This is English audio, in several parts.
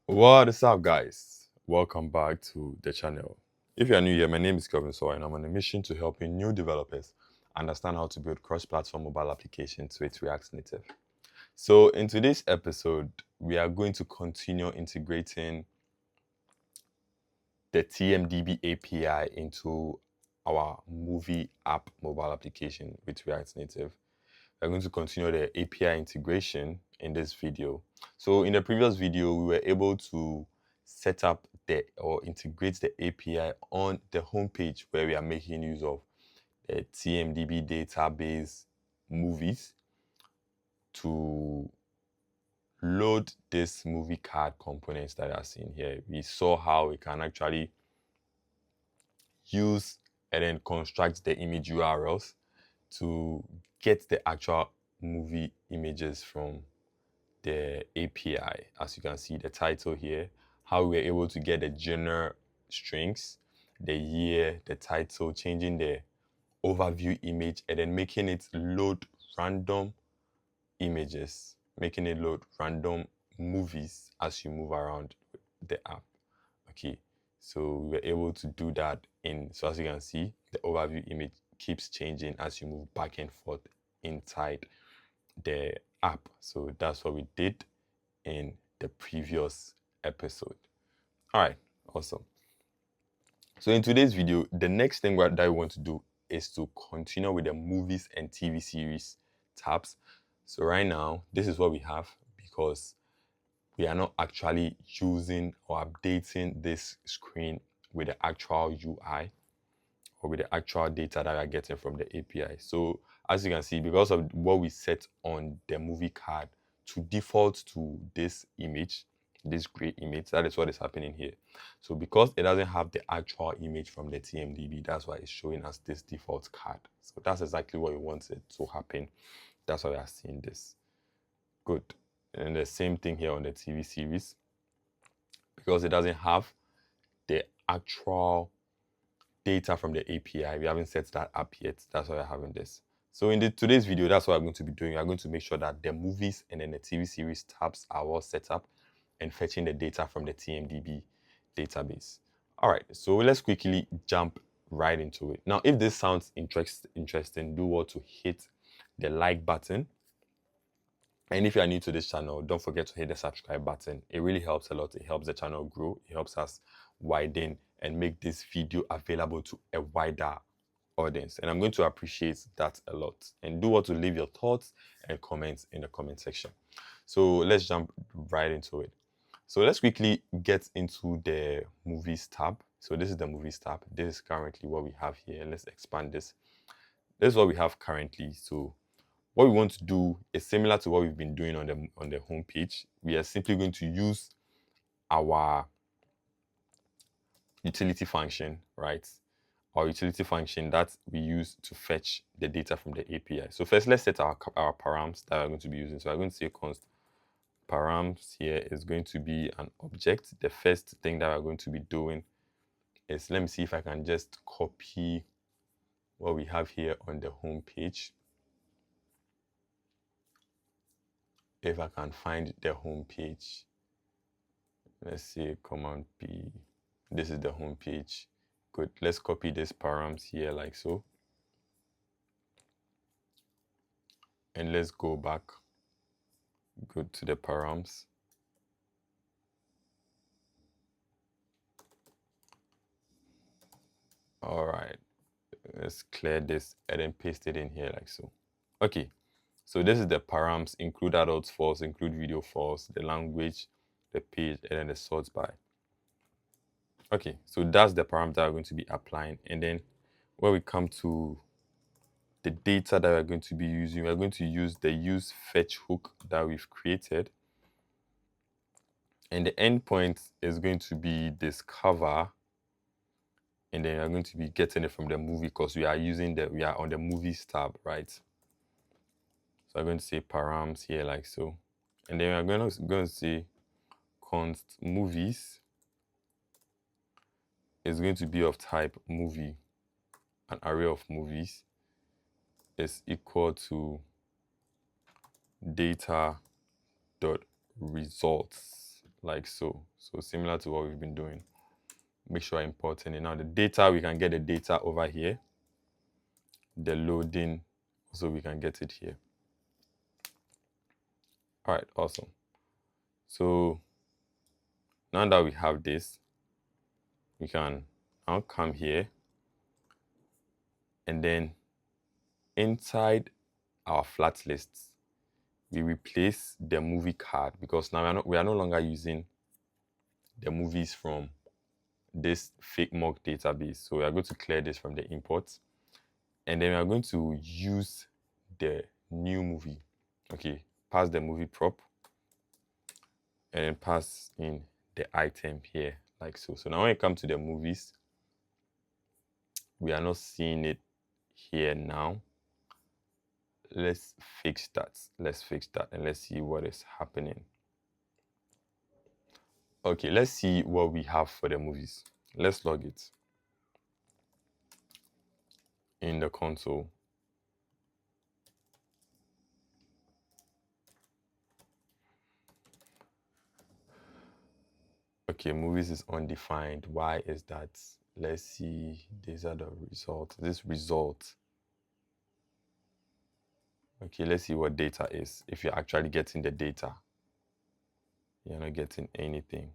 What is up, guys? Welcome back to the channel. If you are new here, my name is Kevin Soy and I'm on a mission to helping new developers understand how to build cross-platform mobile applications with React Native. So in today's episode, we are going to continue integrating the TMDB API into our movie app mobile application with React Native. We're going to continue the API integration in this video. So in the previous video, we were able to set up or integrate the API on the homepage where we are making use of the TMDB database movies to load this movie card components that are seen here. We saw how we can actually use and then construct the image URLs to get the actual movie images from the API. As you can see, the title here, how we were able to get the genre strings, the year, the title, changing the overview image, and then making it load random images, making it load random movies as you move around the app. Okay, so we were able to do that so as you can see, the overview image keeps changing as you move back and forth inside the app. So that's what we did in the previous episode. All right, awesome. So in today's video, the next thing that I want to do is to continue with the movies and TV series tabs. So right now, this is what we have because we are not actually using or updating this screen with the actual UI or with the actual data that we are getting from the API. So as you can see, because of what we set on the movie card to default to this image, this gray image, that is what is happening here. So because it doesn't have the actual image from the TMDB, that's why it's showing us this default card. So that's exactly what we wanted to happen. That's why we are seeing this. Good. And the same thing here on the TV series. Because it doesn't have the actual data from the API, we haven't set that up yet. That's why we're having this. So in today's video, that's what I'm going to be doing. I'm going to make sure that the movies and then the TV series tabs are all set up and fetching the data from the TMDB database. All right, so let's quickly jump right into it. Now, if this sounds interesting, do want to hit the like button. And if you are new to this channel, don't forget to hit the subscribe button. It really helps a lot. It helps the channel grow. It helps us widen and make this video available to a wider audience. And I'm going to appreciate that a lot. And do want to leave your thoughts and comments in the comment section. So let's jump right into it. So let's quickly get into the movies tab. So this is the movies tab. This is currently what we have here. Let's expand this. This is what we have currently. So what we want to do is similar to what we've been doing on the home page. We are simply going to use our utility function, right? Our utility function that we use to fetch the data from the API. So first, let's set our params that we're going to be using. So I'm going to say const params here is going to be an object. The first thing that we're going to be doing is, let me see if I can just copy what we have here on the home page. If I can find the home page, let's say command P. This is the home page. Good. Let's copy this params here like so. And let's go back. Good, to the params. All right. Let's clear this and then paste it in here like so. Okay. So this is the params: include adults false, include video false, the language, the page, and then the sort by. Okay, so that's the parameter we're going to be applying. And then when we come to the data that we're going to be using, we're going to use the use fetch hook that we've created. And the endpoint is going to be discover. And then we're going to be getting it from the movie because we are on the movies tab, right? So I'm going to say params here like so. And then we're going to say const movies is going to be of type movie. An array of movies is equal to data dot results like so. So similar to what we've been doing. Make sure I import in it. Now the data, we can get the data over here. The loading, so we can get it here. All right, awesome. So now that we have this, we can now come here and then inside our flat lists, we replace the movie card because now we are no longer using the movies from this fake mock database. So we are going to clear this from the imports, and then we are going to use the new movie. Okay, pass the movie prop and then pass in the item here like so. So now when it comes to the movies, we are not seeing it here now. Let's fix that. Let's fix that and let's see what is happening. Okay, let's see what we have for the movies. Let's log it in the console. Okay, movies is undefined. Why is that? Let's see. These are the results. This result. Okay, let's see what data is. If you're actually getting the data, you're not getting anything.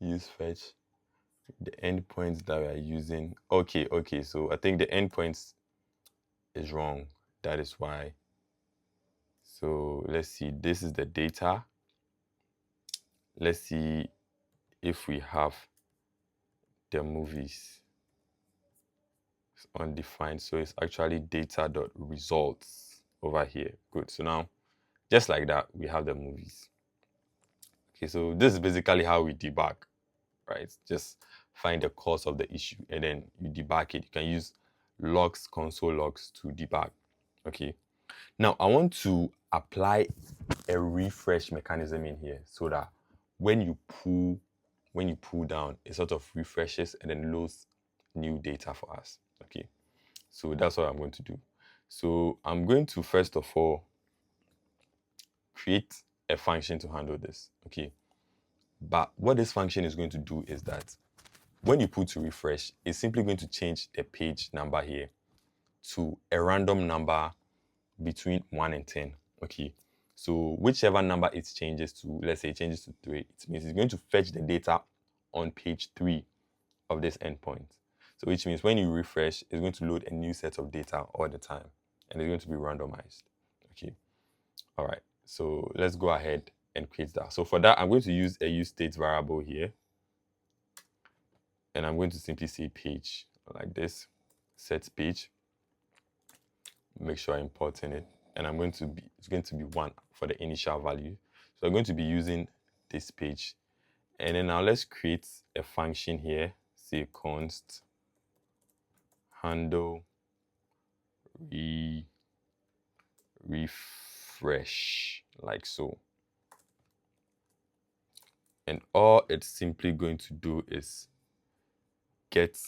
Use fetch. The endpoints that we are using. Okay, so I think the endpoints is wrong. That is why. So let's see. This is the data. Let's see if we have the movies. It's undefined, so it's actually data.results over here. Good. So now, just like that, we have the movies. Okay, so this is basically how we debug, right? Just find the cause of the issue and then you debug it. You can use logs, console logs to debug. Okay. Now I want to apply a refresh mechanism in here so that when you pull down, it sort of refreshes and then loads new data for us. Okay. So that's what I'm going to do. So I'm going to first of all create a function to handle this. Okay. But what this function is going to do is that when you put to refresh, it's simply going to change the page number here to a random number between 1 and 10. Okay. So whichever number it changes to, let's say it changes to 3, it means it's going to fetch the data on page 3 of this endpoint. So which means when you refresh, it's going to load a new set of data all the time and it's going to be randomized. Okay. All right. So let's go ahead and create that. So for that, I'm going to use a useState variable here. And I'm going to simply say page like this, set page. Make sure I import in it. And it's going to be 1 for the initial value. So I'm going to be using this page. And then now let's create a function here. Say const handle refresh like so. And all it's simply going to do is get,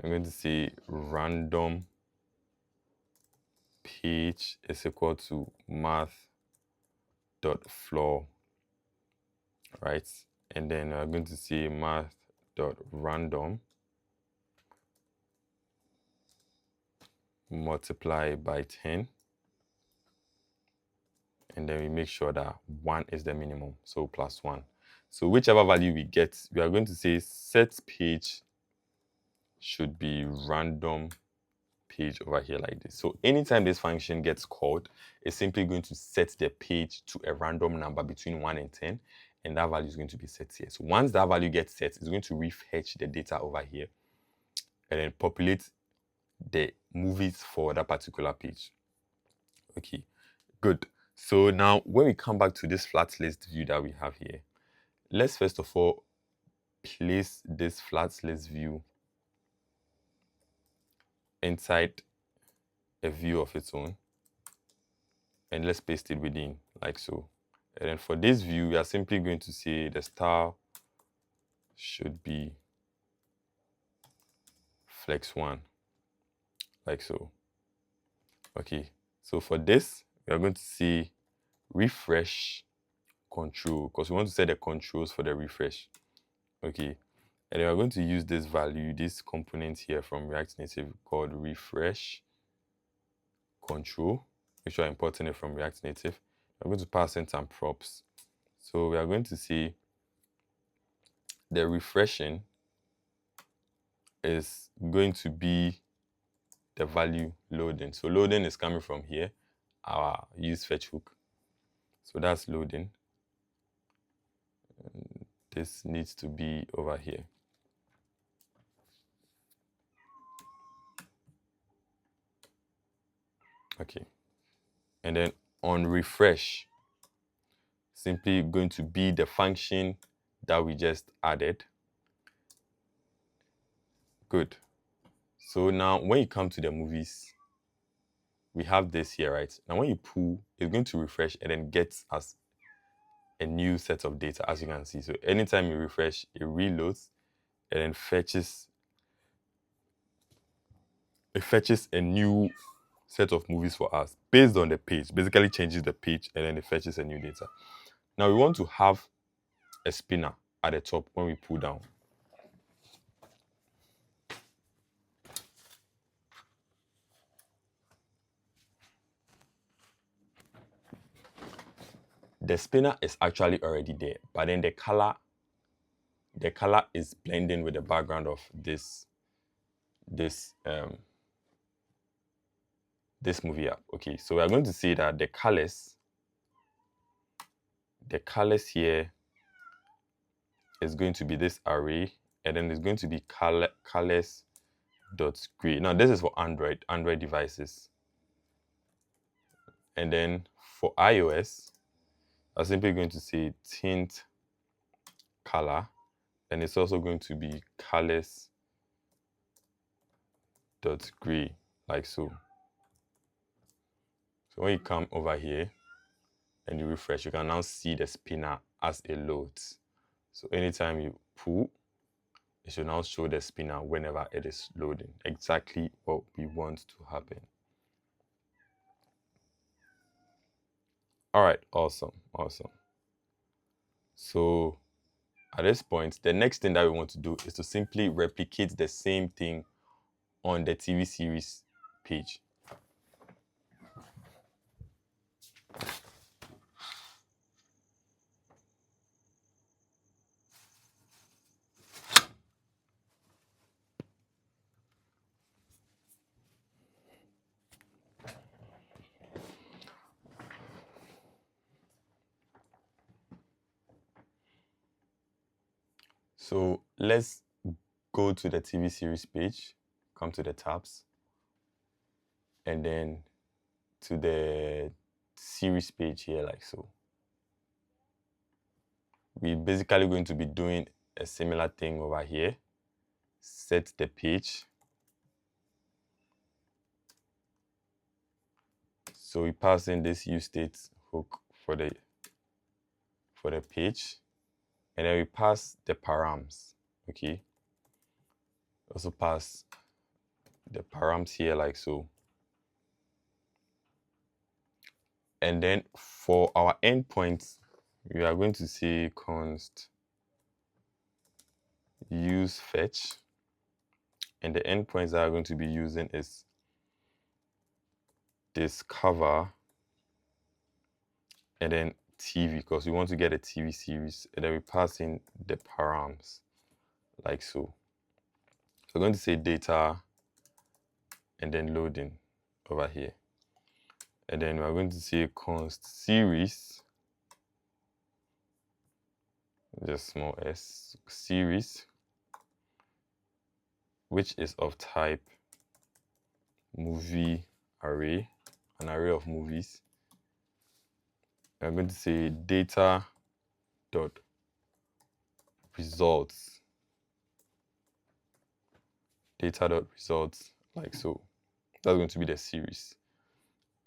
I'm going to say random page is equal to math.floor, right? And then I'm going to say math.random multiply by 10. And then we make sure that 1 is the minimum, so +1. So whichever value we get, we are going to say set page should be random page over here like this. So anytime this function gets called, it's simply going to set the page to a random number between 1 and 10, and that value is going to be set here. So once that value gets set, it's going to refetch the data over here and then populate the movies for that particular page. Okay, good. So now when we come back to this flat list view that we have here, let's first of all place this flat list view inside a view of its own, and let's paste it within like so. And then for this view, we are simply going to say the style should be flex1 like so. Okay, so for this, we are going to see refresh control, because we want to set the controls for the refresh. Okay, and then we're going to use this value, this component here from React Native called refresh control. Make sure I'm importing it from React Native. I'm going to pass in some props. So we are going to see the refreshing is going to be the value loading. So loading is coming from here, our use fetch hook. So that's loading. And this needs to be over here. Okay. And then on refresh, simply going to be the function that we just added. Good. So now when you come to the movies, we have this here, right? Now when you pull, it's going to refresh and then get us a new set of data, as you can see. So anytime you refresh, it reloads and then fetches a new set of movies for us based on the page. Basically changes the page and then it fetches a new data. Now we want to have a spinner at the top when we pull down. The spinner is actually already there, but then the color is blending with the background of this movie app. Okay, so we are going to see that the colors here is going to be this array, and then it's going to be colors dot gray. Now this is for Android devices, and then for iOS, I'm simply going to say tint color, and it's also going to be colors dot gray, like so. So when you come over here and you refresh, you can now see the spinner as it loads. So anytime you pull, it should now show the spinner whenever it is loading. Exactly what we want to happen. All right, awesome. So at this point, the next thing that we want to do is to simply replicate the same thing on the TV series page. So let's go to the TV series page, come to the tabs, and then to the series page here, like so. We're basically going to be doing a similar thing over here. Set the page. So we pass in this useState hook for the page, and then we pass the params. Okay. Also pass the params here, like so. And then for our endpoints, we are going to say const use fetch, and the endpoints that are going to be using is discover and then TV, because we want to get a TV series, and then we pass in the params like so. So we're going to say data and then loading over here, and then we're going to say const series, just small s, series, which is of type movie array, an array of movies. I'm going to say data dot results, like so. That's going to be the series.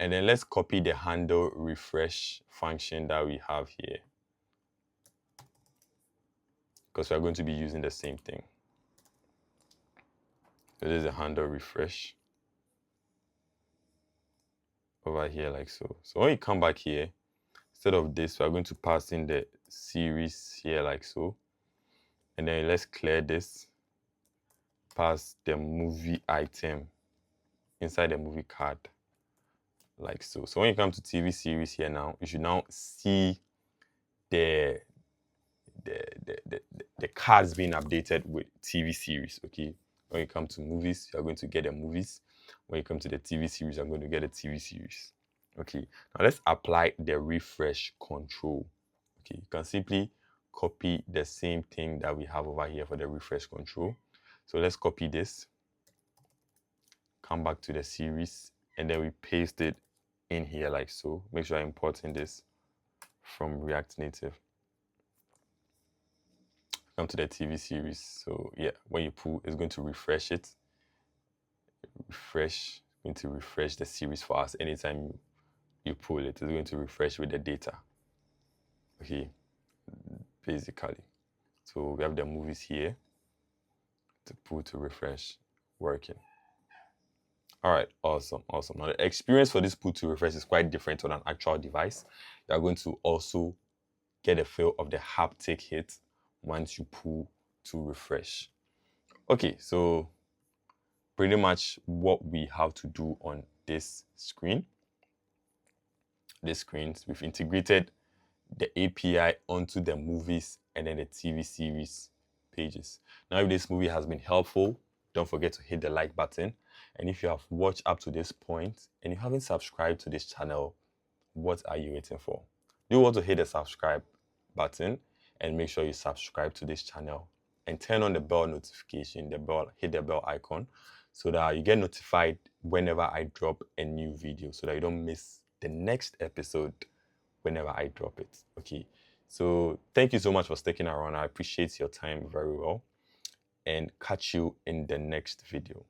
And then let's copy the handle refresh function that we have here, because we're going to be using the same thing. So there's a handle refresh over here, like so. So when you come back here, instead of this, we're going to pass in the series here like so. And then let's clear this, pass the movie item inside the movie card like so. So when you come to TV series here now, you should now see the cards being updated with TV series, okay? When you come to movies, you're going to get the movies. When you come to the TV series, you're going to get a TV series. Okay, now let's apply the refresh control. Okay, you can simply copy the same thing that we have over here for the refresh control. So let's copy this, come back to the series, and then we paste it in here like so. Make sure I'm importing this from React Native. Come to the TV series. So yeah, when you pull, it's going to refresh it. Going to refresh the series for us. Anytime you pull it, it's going to refresh with the data. Okay, basically. So we have the movies here to pull to refresh working. All right, awesome. Now the experience for this pull to refresh is quite different on an actual device. You are going to also get a feel of the haptic hit once you pull to refresh. Okay, so pretty much what we have to do on this screen. We've integrated the API onto the movies and then the TV series pages. Now, if this movie has been helpful, don't forget to hit the like button. And if you have watched up to this point and you haven't subscribed to this channel, what are you waiting for? You want to hit the subscribe button and make sure you subscribe to this channel and turn on the bell notification, hit the bell icon so that you get notified whenever I drop a new video so that you don't miss the next episode whenever I drop it. Okay, so thank you so much for sticking around. I appreciate your time very well and catch you in the next video.